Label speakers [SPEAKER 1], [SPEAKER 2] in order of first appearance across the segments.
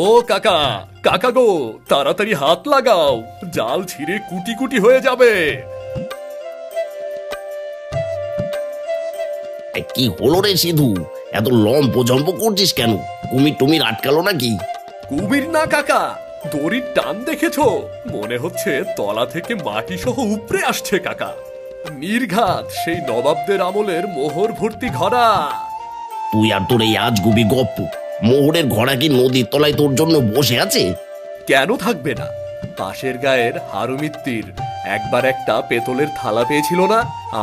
[SPEAKER 1] ও কাকা, কাকা গো, তাড়াতাড়ি হাত লাগাও, জাল ছিঁড়ে কুটি কুটি হয়ে যাবে।
[SPEAKER 2] কি হলো রে সিধু? এত লম্প জম্প করছিস কেন? কুমির টুমির আটকালো নাকি?
[SPEAKER 1] কুমির না কাকা, দড়ির টান দেখেছো? মনে হচ্ছে তলা থেকে মাটি সহ উপড়ে আসছে কাকা। নির্ঘাত সেই নবাবদের আমলের মোহর ভর্তি ঘোড়া।
[SPEAKER 2] তুই আর তোর এই আজগুবি গপ্প। মোহরের ঘোড়া কি নদীর তলায় তোর জন্য বসে আছে?
[SPEAKER 1] কেন থাকবে না? পাশের গায়ের হারুমিত্তির একবার একটা পেতলের থালা পেয়েছিল না?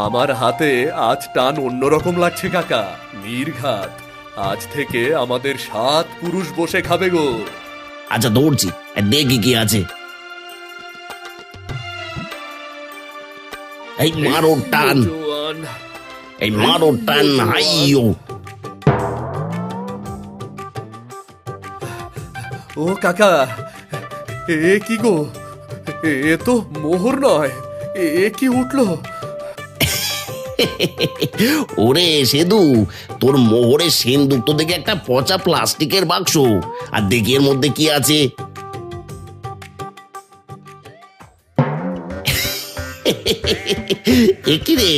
[SPEAKER 1] আমার হাতে আজ টান অন্যরকম লাগছে কাকা। নির্ঘাত আজ থেকে আমাদের 7 পুরুষ বসে খাবে গো।
[SPEAKER 2] আচ্ছা দৌড়ছি, দেখি কি আছে। এই মারো টান,
[SPEAKER 1] জোয়ান,
[SPEAKER 2] এই মারো টান, হাইয়ো।
[SPEAKER 1] ও কাকা, এ কি গো? এ তো মোহর নয়, এ কি উঠলো?
[SPEAKER 2] ওরে সেদু, তোর মোহরের সিন্দুক তো দেখে একটা পচা প্লাস্টিকের বাক্স। আর দেখি এর মধ্যে কি আছে। একই রে,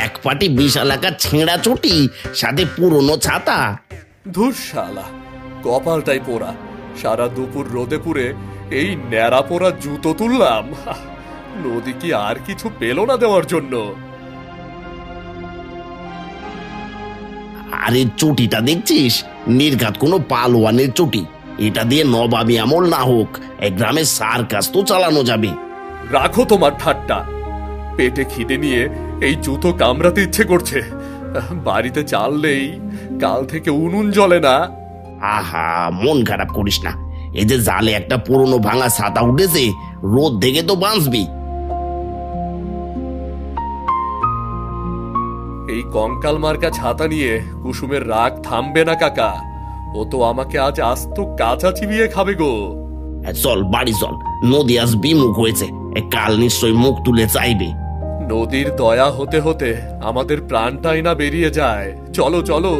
[SPEAKER 2] এক পাটি বিশাল আকার ছেঁড়া চটি, সাথে পুরনো ছাতা।
[SPEAKER 1] ধুর শালা, কপালটাই পোড়া। সারা দুপুর রোদে পুড়ে এই ন্যাড়া পোড়া জুতো তুললাম। নদী কি আর কিছু পেল না দেওয়ার জন্য?
[SPEAKER 2] আরে চটিটা দেখছিস? নির্ঘাত কোনো পালোয়ানের চটি। এটা দিয়ে নবাবী আমল না হোক, এই গ্রামের সার্কাস তো চালানো যাবে।
[SPEAKER 1] রাখো তোমার ঠাট্টা। পেটে খিদে নিয়ে এই জুতো কামড়াতে ইচ্ছে করছে। বাড়িতে চাল নেই, কাল থেকে উনুন জ্বলে না।
[SPEAKER 2] আহা, মন খারাপ করিস না। এই যে জালে একটা পুরনো ভাঙা ছাতা উঠেছে, রোদ থেকে তো বাঁচবি।
[SPEAKER 1] এই কঙ্কাল মার্কা ছাতা নিয়ে কুসুমের রাগ থামবে না কাকা। ও তো আমাকে আজ আস্ত কাঁচা চিবিয়ে খাবে গো।
[SPEAKER 2] চল বাড়ি চল, নদী আজ বিমুখ হয়েছে, কাল নিশ্চয়ই মুখ তুলে চাইবে।
[SPEAKER 1] নদীর দয়া হতে হতে আমাদের প্রাণটাই না বেরিয়ে যায়। চলো চলো।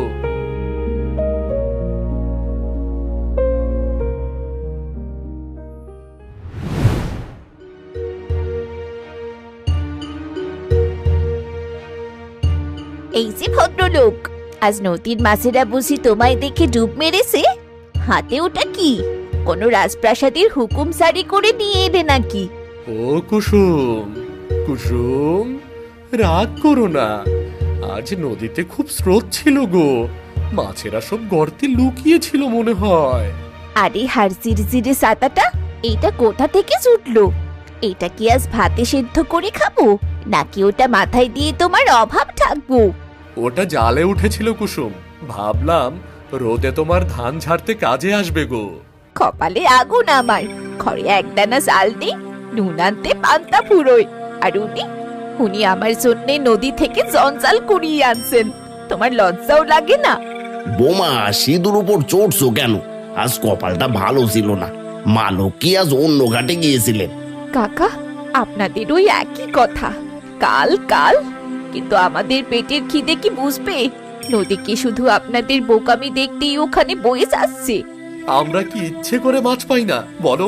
[SPEAKER 3] এই যে ভদ্রলোক, আজ নদীর মাছেরা বুঝি তোমায় দেখে ডুব মেরেছে? হাতে ওটা কি? কোনো রাজপ্রাসাদের হুকুম জারি করে নিয়ে এলে নাকি?
[SPEAKER 1] ও কুসুম, কুসুম, রাগ করো না। আজ নদীতে খুব স্রোত ছিল গো। মাছেরা সব গর্তে লুকিয়েছিল মনে হয়।
[SPEAKER 3] আরে হারজির জিরে সাতাটা, এটা কোথা থেকে জুটলো? এটা কি আজ ভাতে সেদ্ধ করে খাবো, নাকি ওটা মাথায় দিয়ে তোমার অভাব থাকবো?
[SPEAKER 1] ওটা জালে উঠেছিল কুসুম, ভাবলাম রোদে তোমার ধান ঝাড়তে কাজে আসবে গো।
[SPEAKER 3] কপালে আগুন আমার, ঘরে একদানা চাল নেই, নুন আনতে পান্তা ফুরোয়। আর উনি আমার জন্য নদী থেকে জঞ্জাল কুড়িয়ে আনছেন। তোমার লজ্জাও লাগে না?
[SPEAKER 2] বোমা, সিঁদুর উপর চড়ছো কেন? আজ কপালটা ভালো ছিল না। মা লক্ষ্মী আজ অন্য ঘাটে গিয়েছিলেন।
[SPEAKER 3] কাকা, আপনাদের ওই একই কথা, কাল কাল। কিন্তু আমাদের পেটের খিদে কি বুঝবে? নদী কি শুধু আপনাদের বোকামি দেখতেই ওখানে বয়ে যাচ্ছে?
[SPEAKER 1] আমরা কি ইচ্ছে করে মাছ পাই না বলো?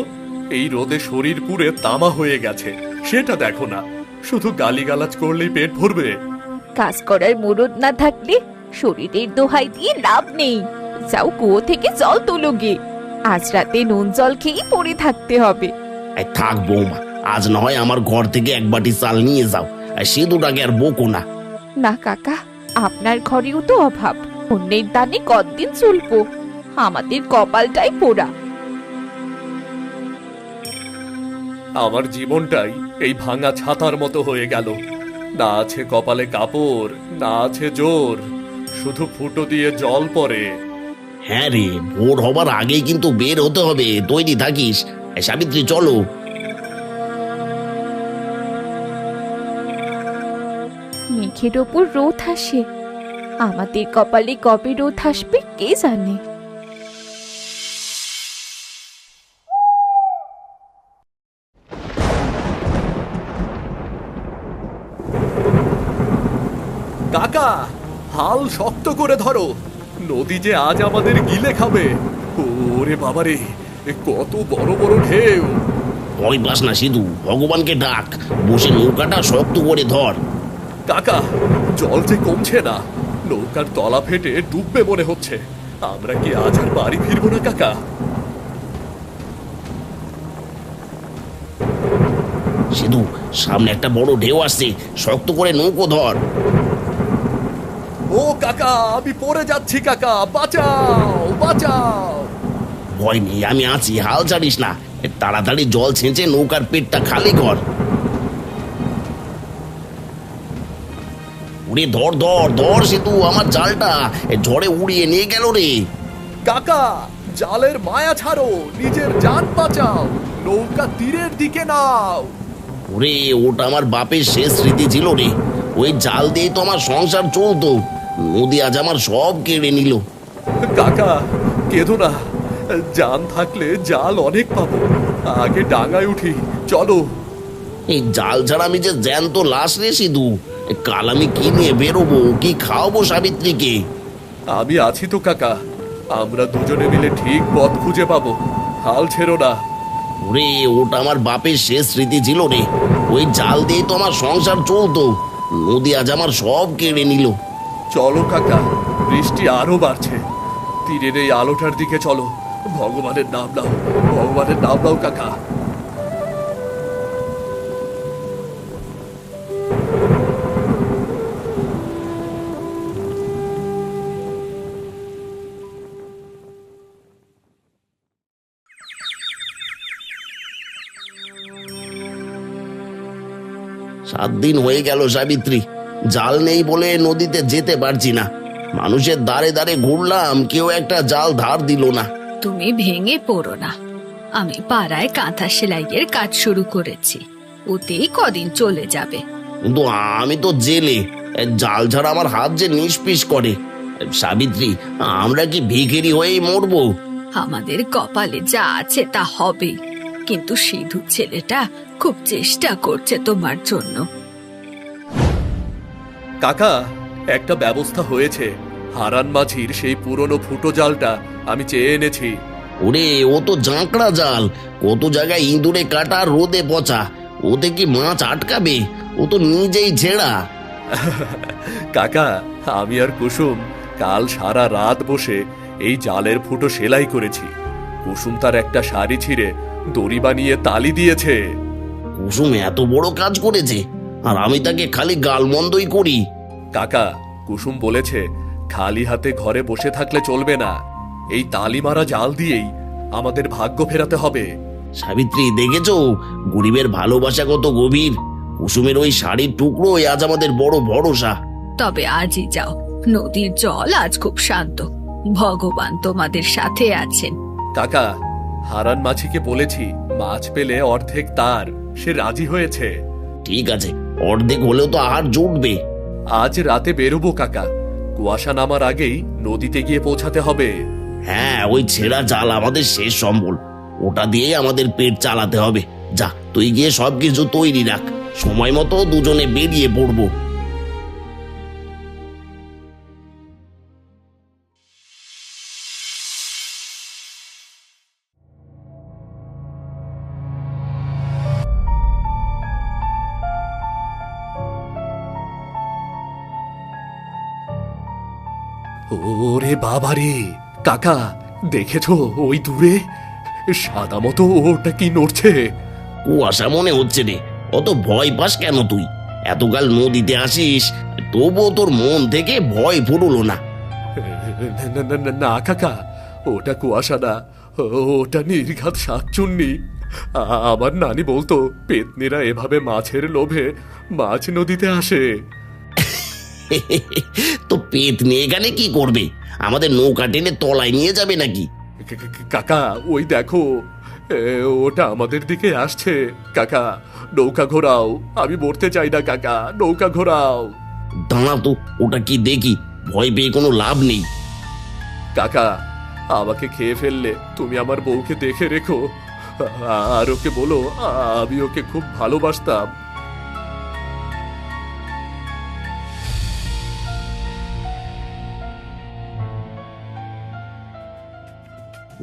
[SPEAKER 1] এই রোদে শরীর পুড়ে তামা হয়ে গেছে, সেটা দেখো না। শুধু গালিগালাজ করলেই পেট ভরবে?
[SPEAKER 3] কাজ করার মুরদ না থাকলে শরীরের দোহাই দিয়ে লাভ নেই। যাও কুয়ো থেকে জল তোলো গে। আজ রাতে নুন জল খেয়েই পড়ে থাকতে হবে।
[SPEAKER 2] থাক বৌমা, আজ না হয় আমার ঘর থেকে এক বাটি চাল নিয়ে যাও। সিঁদুরটাকে আর বকো না।
[SPEAKER 3] না কাকা, আপনার ঘরেও তো অভাব। অন্যের দানে কতদিন চলবো? আমাদের কপালটাই পোড়া।
[SPEAKER 1] আমার জীবনটাই এই ভাঙা ছাতার মতো হয়ে গেল। না আছে কপালে কাপড়, না আছে জোর, শুধু ফুটো দিয়ে জল পড়ে।
[SPEAKER 2] হ্যাঁ রে, ভোর হবার আগেই কিন্তু বের হতে হবে। তৈরি থাকিস। সাবিত্রী চলো।
[SPEAKER 3] মেঘের ওপর রোদ আসে, আমাদের কপালে কবে রোদ আসবে কে জানে।
[SPEAKER 1] কাকা, হাল শক্ত করে ধরো। নদী যে আজ আমাদের গিলে খাবে। ওরে বাবারে, কত বড় বড় ঢেউ!
[SPEAKER 2] ভয় পাস না সিধু, ভগবানকে ডাক, বসে নৌকাটা শক্ত করে ধর।
[SPEAKER 1] কাকা, জল যে কমছে না, নৌকার তলা ফেটে ডুববে মনে হচ্ছে। আমরা কি আজ আর বাড়ি ফিরবো না কাকা?
[SPEAKER 2] সিধু, সামনে একটা বড় ঢেউ আসছে, শক্ত করে নৌকো ধর।
[SPEAKER 1] ও কাকা, আমি পড়ে যাচ্ছি কাকা, বাঁচাও বাঁচাও!
[SPEAKER 2] ভয় নেই, আমি আছি, হাল ছাড়িস না। তাড়াতাড়ি জল ছেঁচে নৌকার পেটটা খালি কর। উড়ে ধর ধর ধর সিধু, আমার জালটা ঝড়ে উড়িয়ে নিয়ে গেল রে।
[SPEAKER 1] কাকা, জালের মায়া ছাড়ো, নিজের জান বাঁচাও, নৌকা তীরের দিকে নাও।
[SPEAKER 2] ওরে, ওটা আমার বাপের শেষ স্মৃতি ছিল রে। ওই জাল দিয়ে তো আমার সংসার চলতো। নদী আজ আমার সব কেড়ে নিল।
[SPEAKER 1] কাকা, কেঁদো না, জান থাকলে জাল অনেক পাবো। আগে ডাঙায় উঠি, চলো।
[SPEAKER 2] এই জাল ছাড়া আমি যে জ্যান্ত লাশ রে সিধু। কাল আমি কি নিয়ে বেরোবো, কি খাওয়াবো সাবিত্রীকে?
[SPEAKER 1] আমি আছি তো কাকা, আমরা দুজনে মিলে ঠিক পথ খুঁজে পাবো, হাল ছেড়ো না।
[SPEAKER 2] ওরে, ওটা আমার বাপের শেষ স্মৃতি ছিল রে। ওই জাল দিয়ে তো আমার সংসার চলতো। নদী আজ আমার সব কেড়ে নিল।
[SPEAKER 1] চলো কাকা, বৃষ্টি আরো বাড়ছে, তীরের এই আলোটার দিকে চলো। ভগবানের নাম নাও, ভগবানের নাম নাও কাকা।
[SPEAKER 2] সাত দিন হয়ে গেল সাবিত্রী, জাল নেই বলে নদীতে যেতে পারছি না। মানুষের দ্বারে দ্বারে ঘুরলাম, কেউ একটা জাল ধার দিল না।
[SPEAKER 4] তুমি ভেঙে পড়ো না, আমি পাড়ায় কাঁথা সেলাইয়ের কাজ শুরু করেছি, ওতেই কদিন চলে যাবে।
[SPEAKER 2] কিন্তু আমি তো জেলে, জাল ছাড়া আমার হাত যে নিষ্পিস করে। সাবিত্রী, আমরা কি ভিখারি হয়েই মরবো?
[SPEAKER 4] আমাদের কপালে যা আছে তা হবে, কিন্তু সিধু ছেলেটা খুব চেষ্টা করছে তোমার জন্য।
[SPEAKER 1] কাকা, একটা ব্যবস্থা হয়েছে। হারান মাঝির সেই পুরনো ফুটো জালটা আমি চেয়ে এনেছি।
[SPEAKER 2] ওরে, ও তো জাঁকড়া জাল, কত জায়গায় ইঁদুরে কাটা আর রোদে পচা। ওতে কি মাছ আটকাবে? ও তো নিজেই ছেঁড়া।
[SPEAKER 1] কাকা, আমি আর কুসুম কাল সারা রাত বসে এই জালের ফুটো সেলাই করেছি। কুসুম তার একটা শাড়ি ছিঁড়ে দড়ি বানিয়ে তালি দিয়েছে।
[SPEAKER 2] কুসুম এত বড় কাজ করেছে, আর আমি তাকে খালি গালমন্দই করি।
[SPEAKER 1] কাকা, কুসুম বলেছে খালি হাতে ঘরে বসে থাকলে চলবে না, এই তালি মারা জাল দিয়েই আমাদের ভাগ্য ফেরাতে হবে।
[SPEAKER 2] সাবিত্রী, দেখেছো গরিবের ভালোবাসা কত গভীর? কুসুমের ওই শাড়ির টুকরোই আজ আমাদের বড় ভরসা।
[SPEAKER 4] তবে আজই যাও, নদীর জল আজ খুব শান্ত, ভগবান তোমাদের সাথে আছেন।
[SPEAKER 1] কাকা, হারান মাঝিকে বলেছি মাছ পেলে অর্ধেক তার, সে রাজি হয়েছে।
[SPEAKER 2] ঠিক আছে, অর্ধেক হলেও তো আহার জুটবে।
[SPEAKER 1] আজ রাতে বেরোবো কাকা, কুয়াশা নামার আগেই নদীতে গিয়ে পৌঁছাতে হবে।
[SPEAKER 2] হ্যাঁ, ওই ছেঁড়া জাল আমাদের শেষ সম্বল, ওটা দিয়ে আমাদের পেট চালাতে হবে। যা, তুই গিয়ে সবকিছু তৈরি রাখ, সময় মতো দুজনে বেরিয়ে পড়বো।
[SPEAKER 1] ওরে বাবারে, কাকা দেখেছো ওই দূরে সাদা মতো ওটা কি নড়ছে?
[SPEAKER 2] কুয়াশা মনে হচ্ছে রে। অত ভয় পাস কেন তুই? এতকাল নদীতে আসিস, তবুও তোর মন থেকে ভয় ফুরলো না।
[SPEAKER 1] না কাকা, ওটা কুয়াশা না, ওটা নির্ঘাত শাকচুন্নি। আমার নানি বলতো পেতনিরা এভাবে মাছের লোভে মাছ নদীতে আসে।
[SPEAKER 2] তো পেট নিয়ে এখানে কি করবে? আমাদের নৌকা টেনে তলায় নিয়ে যাবে নাকি?
[SPEAKER 1] কাকা, ওই দেখো, ওটা আমাদের দিকে আসছে। কাকা, নৌকা ঘোরাও, আমি মরতে চাই না কাকা, নৌকা ঘোরাও।
[SPEAKER 2] দাঁড়া তো, ওটা কি দেখি, ভয় পেয়ে কোনো লাভ নেই।
[SPEAKER 1] কাকা, আমাকে খেয়ে ফেললে তুমি আমার বউকে দেখে রেখো, আর ওকে বলো আমি ওকে খুব ভালোবাসতাম।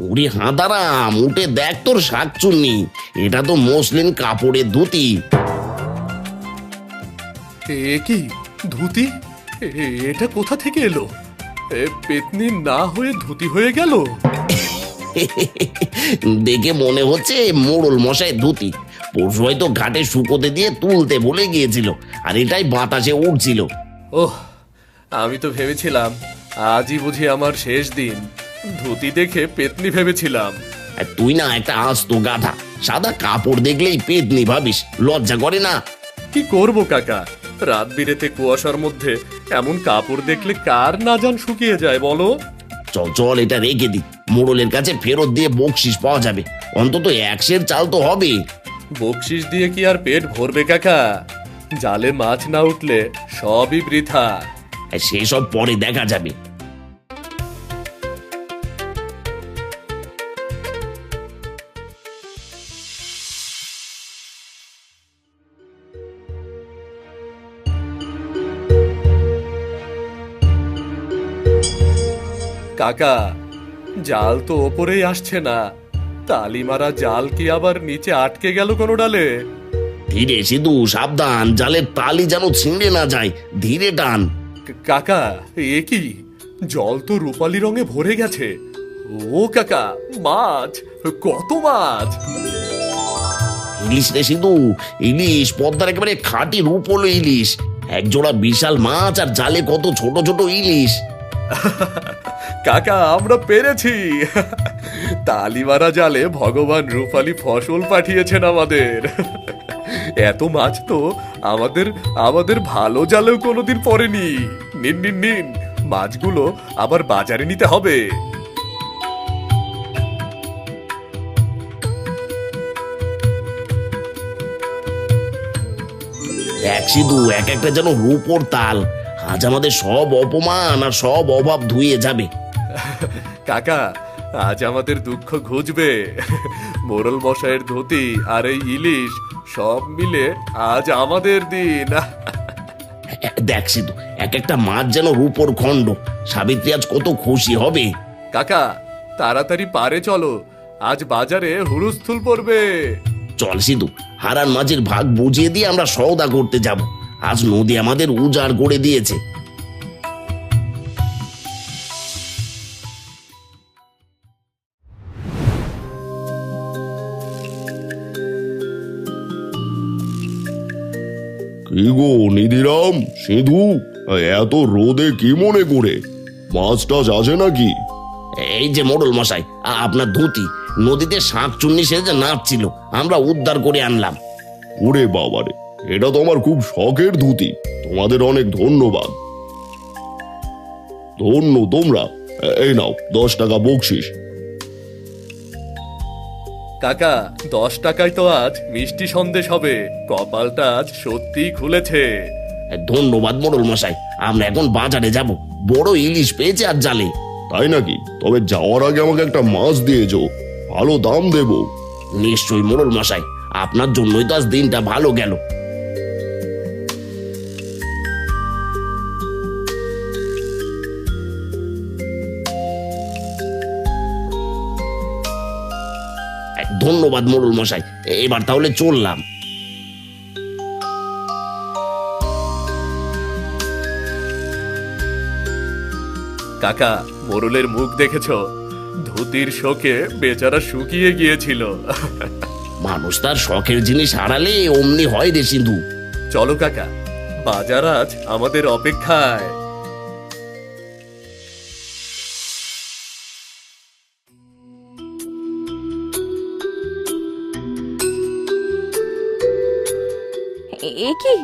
[SPEAKER 2] ওরে হাঁদারাম, উঠে দেখ তোর শাকচুন্নি, এটা তো মসলিন কাপড়ের ধুতি।
[SPEAKER 1] এ কি ধুতি? এটা কোথা থেকে এলো? পেতনি না হয়ে ধুতি হয়ে গেল।
[SPEAKER 2] দেখে মনে হচ্ছে মোড়ল মশাই ধুতি। পরশু হয়তো ঘাটে শুকোতে দিয়ে তুলতে ভুলে গিয়েছিল, আর এটাই বাতাসে উঠছিল।
[SPEAKER 1] ওহ, আমি তো ভেবেছিলাম আজই বুঝি আমার শেষ দিন। ধুতি দেখে পেতনি ভেবেছিলাম।
[SPEAKER 2] আর তুই না একটা আস্ত গাধা, সাদা কাপড় দেখলেই পেতনি ভাবিস, লজ্জা করে না?
[SPEAKER 1] কি করব কাকা, রাত বিরেতে কুয়াশার মধ্যে এমন কাপড় দেখলে কার না জান শুকিয়ে যায় বলো।
[SPEAKER 2] চল চল, এটা রেখে দি, মোড়লের কাছে ফেরত দিয়ে বকশিস পাওয়া যাবে, অন্তত 1 সের চাল তো হবে।
[SPEAKER 1] বকশিস দিয়ে কি আর পেট ভরবে কাকা? জালে মাছ না উঠলে সবই বৃথা।
[SPEAKER 2] আর সেসব পরে দেখা যাবে।
[SPEAKER 1] কাকা, জাল তো ওপরেই আসছে না, তালি মারা জাল কি আবার নিচে আটকে গেল কোনো ডালে?
[SPEAKER 2] ধীরে সিধু, সাবধান, জালের তালি যেন ছিঁড়ে না যায়, ধীরে টান।
[SPEAKER 1] কাকা, এ কি? জল তো রূপালি রঙে ভরে গেছে। ও কাকা, মাছ, কত মাছ!
[SPEAKER 2] ইলিশ রে সিধু, ইলিশ, পদ্মার একেবারে খাঁটি রূপোলো ইলিশ। একজোড়া বিশাল মাছ আর জালে কত ছোট ছোট ইলিশ।
[SPEAKER 1] কাকা, আমরা পেরেছি। তালিমারা জালে ভগবান রূপালী ফসল পাঠিয়েছেন আমাদের। এত মাছ তো আমাদের আমাদের ভালো জালেও কোনোদিন পড়েনি। নিন নিন নিন, মাছগুলো আবার বাজারে নিতে হবে।
[SPEAKER 2] দেখ সিধু, এক একটা যেন রূপোর তাল। আজ আমাদের সব অপমান আর সব অভাব ধুয়ে যাবে।
[SPEAKER 1] কাকা, আজ আমাদের দুঃখ ঘুচবে। মোড়ল মশাইয়ের ধুতি আর এই ইলিশ সব মিলে আজ আমাদের দিন।
[SPEAKER 2] দেখ সিধু, এক একটা মাছ যেন রূপোর খণ্ড। সাবিত্রী আজ কত খুশি হবে।
[SPEAKER 1] কাকা, তাড়াতাড়ি পারে চলো, আজ বাজারে হুলস্থুল পড়বে।
[SPEAKER 2] চল সিধু, হারান মাঝির ভাগ বুঝিয়ে দিয়ে আমরা সওদা করতে যাব। আজ নদী আমাদের উজাড় করে দিয়েছে।
[SPEAKER 5] কি গো নিধিরাম, সিধু, এত রোদে কি মনে করে? মাছ টাছ আছে নাকি?
[SPEAKER 2] এই যে মোড়ল মশাই, আপনার ধুতি নদীতে শাঁখ চুন্নি সেজে নাচছিল, আমরা উদ্ধার করে আনলাম।
[SPEAKER 5] ওরে বাবারে, এটা তো আমার খুব শখের ধুতি, তোমাদের অনেক ধন্যবাদ। ধন্য তোমরা। এই নাও 10 টাকা বকশিস।
[SPEAKER 1] কাকা, 10 টাকায় তো আজ মিষ্টি সন্দেশ হবে। কপালটা আজ সত্যিই খুলেছে।
[SPEAKER 2] ধন্যবাদ মোড়ল মশাই, আমরা এখন বাজারে যাব, বড় ইলিশ পেয়েছে আর জালে।
[SPEAKER 5] তাই নাকি? তবে যাওয়ার আগে আমাকে একটা মাছ দিয়েছো, ভালো দাম দেবো।
[SPEAKER 2] নিশ্চয়ই মোড়ল মশাই, আপনার জন্যই তো আজ দিনটা ভালো গেল। ধন্যবাদ মোড়ল মশাই, এবার তাহলে চললাম।
[SPEAKER 1] কাকা, মোরলের মুখ দেখেছো? ধুতির শোকে বেচারা শুকিয়ে গিয়েছিল।
[SPEAKER 2] মানুষ তার শখের জিনিস হারালে অমনি হয় রে সিন্ধু।
[SPEAKER 1] চলো কাকা, বাজার আজ আমাদের অপেক্ষায়।
[SPEAKER 3] এ কি,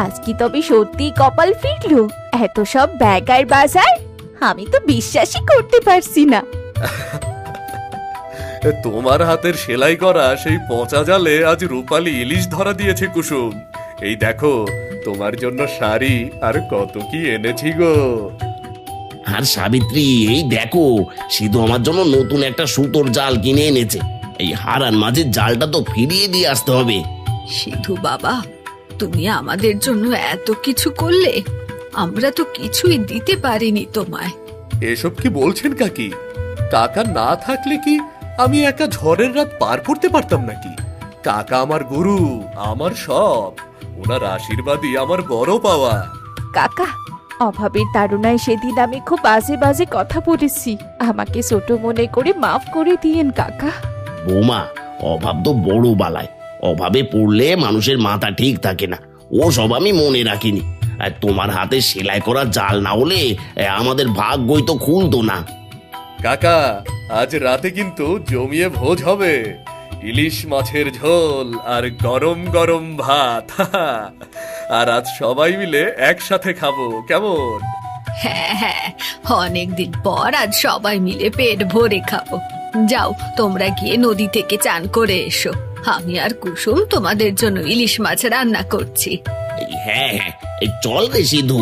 [SPEAKER 3] আজ কি তবে সত্যি কপাল ফিরলো? এত সব ব্যাগ আর বাজার, আমি তো বিশ্বাসই করতে পারছি না।
[SPEAKER 1] তোমার হাতের সেলাই করা সেই পচা জালে আজ রূপালী ইলিশ ধরা দিয়েছে কুসুম। এই দেখো, তোমার জন্য শাড়ি আর কত কি এনেছি গো।
[SPEAKER 2] আর সাবিত্রী, এই দেখো, সিধু আমার জন্য নতুন একটা সুতোর জাল কিনে এনেছে। এই হারান মাঝির জালটা তো ফিরিয়ে দিয়ে আসতে হবে।
[SPEAKER 4] সিধু বাবা, তুমি আমাদের জন্য এত কিছু করলে, আমরা তো কিছুই দিতে পারিনি তোমায়।
[SPEAKER 1] এসব কি বলছেন কাকি? কাকা না থাকলে কি আমি একা ঝড়ের রাত পার করতে পারতাম নাকি? কাকা আমার গুরু, আমার সব। ওনার আশীর্বাদই আমার বড় পাওয়া।
[SPEAKER 3] কাকা, অভাবের তাড়নায় সেদিন আমি খুব বাজে বাজে কথা বলেছি, আমাকে ছোট মনে করে মাফ করে দিয়েন কাকা।
[SPEAKER 2] বৌমা, অভাব তো বড় বালায়। অভাবে পড়লে মানুষের মাথা ঠিক থাকে না, ও সব আমি মনে রাখিনি। আর তোমার হাতে সেলাই করা জাল না হলে আমাদের ভাগ্যই তো খুলতো না।
[SPEAKER 1] কাকা, আজ রাতে কিন্তু জমিয়ে ভোজ হবে। ইলিশ মাছের ঝোল আর গরম গরম ভাত। আর আজ সবাই মিলে একসাথে খাবো, কেমন?
[SPEAKER 4] হ্যাঁ হ্যাঁ, অনেকদিন পর আজ সবাই মিলে পেট ভরে খাবো। যাও, তোমরা গিয়ে নদী থেকে চান করে এসো। আমি আর কুসুম তোমাদের জন্য ইলিশ মাছ রান্না করছি।
[SPEAKER 2] হ্যাঁ হ্যাঁ, এই চল রে সিধু।